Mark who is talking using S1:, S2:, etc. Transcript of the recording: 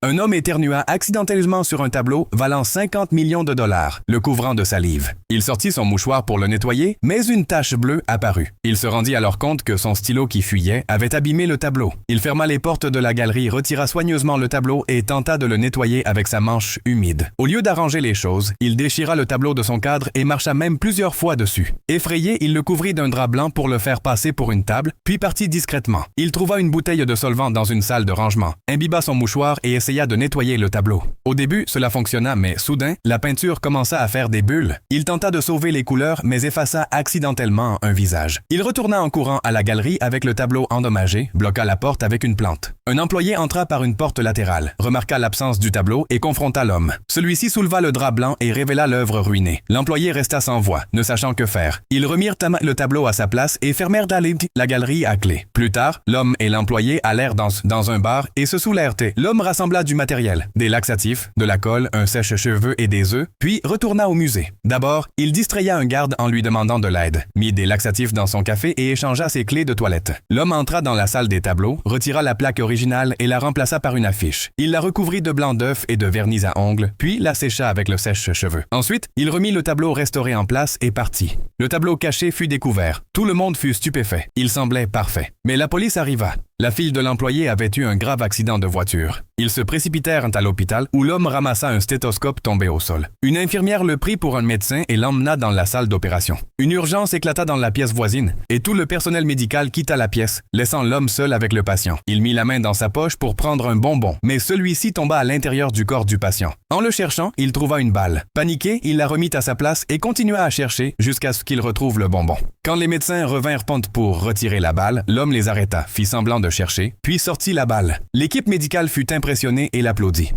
S1: Un homme éternua accidentellement sur un tableau valant 50 millions de dollars, le couvrant de salive. Il sortit son mouchoir pour le nettoyer, mais une tache bleue apparut. Il se rendit alors compte que son stylo qui fuyait avait abîmé le tableau. Il ferma les portes de la galerie, retira soigneusement le tableau et tenta de le nettoyer avec sa manche humide. Au lieu d'arranger les choses, il déchira le tableau de son cadre et marcha même plusieurs fois dessus. Effrayé, il le couvrit d'un drap blanc pour le faire passer pour une table, puis partit discrètement. Il trouva une bouteille de solvant dans une salle de rangement, imbiba son mouchoir et essaya de nettoyer le tableau. Au début, cela fonctionna, mais soudain, la peinture commença à faire des bulles. Il tenta de sauver les couleurs, mais effaça accidentellement un visage. Il retourna en courant à la galerie avec le tableau endommagé, bloqua la porte avec une plante. Un employé entra par une porte latérale, remarqua l'absence du tableau et confronta l'homme. Celui-ci souleva le drap blanc et révéla l'œuvre ruinée. L'employé resta sans voix, ne sachant que faire. Ils remirent le tableau à sa place et fermèrent la galerie à clé. Plus tard, l'homme et l'employé allèrent dans un bar et se saoulèrent. L'homme rassembla du matériel, des laxatifs, de la colle, un sèche-cheveux et des œufs, puis retourna au musée. D'abord, il distraya un garde en lui demandant de l'aide, mit des laxatifs dans son café et échangea ses clés de toilette. L'homme entra dans la salle des tableaux, retira la plaque originale et la remplaça par une affiche. Il la recouvrit de blanc d'œuf et de vernis à ongles, puis la sécha avec le sèche-cheveux. Ensuite, il remit le tableau restauré en place et partit. Le tableau caché fut découvert. Tout le monde fut stupéfait. Il semblait parfait. Mais la police arriva. La fille de l'employé avait eu un grave accident de voiture. Ils se précipitèrent à l'hôpital où l'homme ramassa un stéthoscope tombé au sol. Une infirmière le prit pour un médecin et l'emmena dans la salle d'opération. Une urgence éclata dans la pièce voisine et tout le personnel médical quitta la pièce, laissant l'homme seul avec le patient. Il mit la main dans sa poche pour prendre un bonbon, mais celui-ci tomba à l'intérieur du corps du patient. En le cherchant, il trouva une balle. Paniqué, il la remit à sa place et continua à chercher jusqu'à ce qu'il retrouve le bonbon. Quand les médecins revinrent pour retirer la balle, l'homme les arrêta, fit semblant de chercher, puis sortit la balle. L'équipe médicale fut impressionnée et l'applaudit.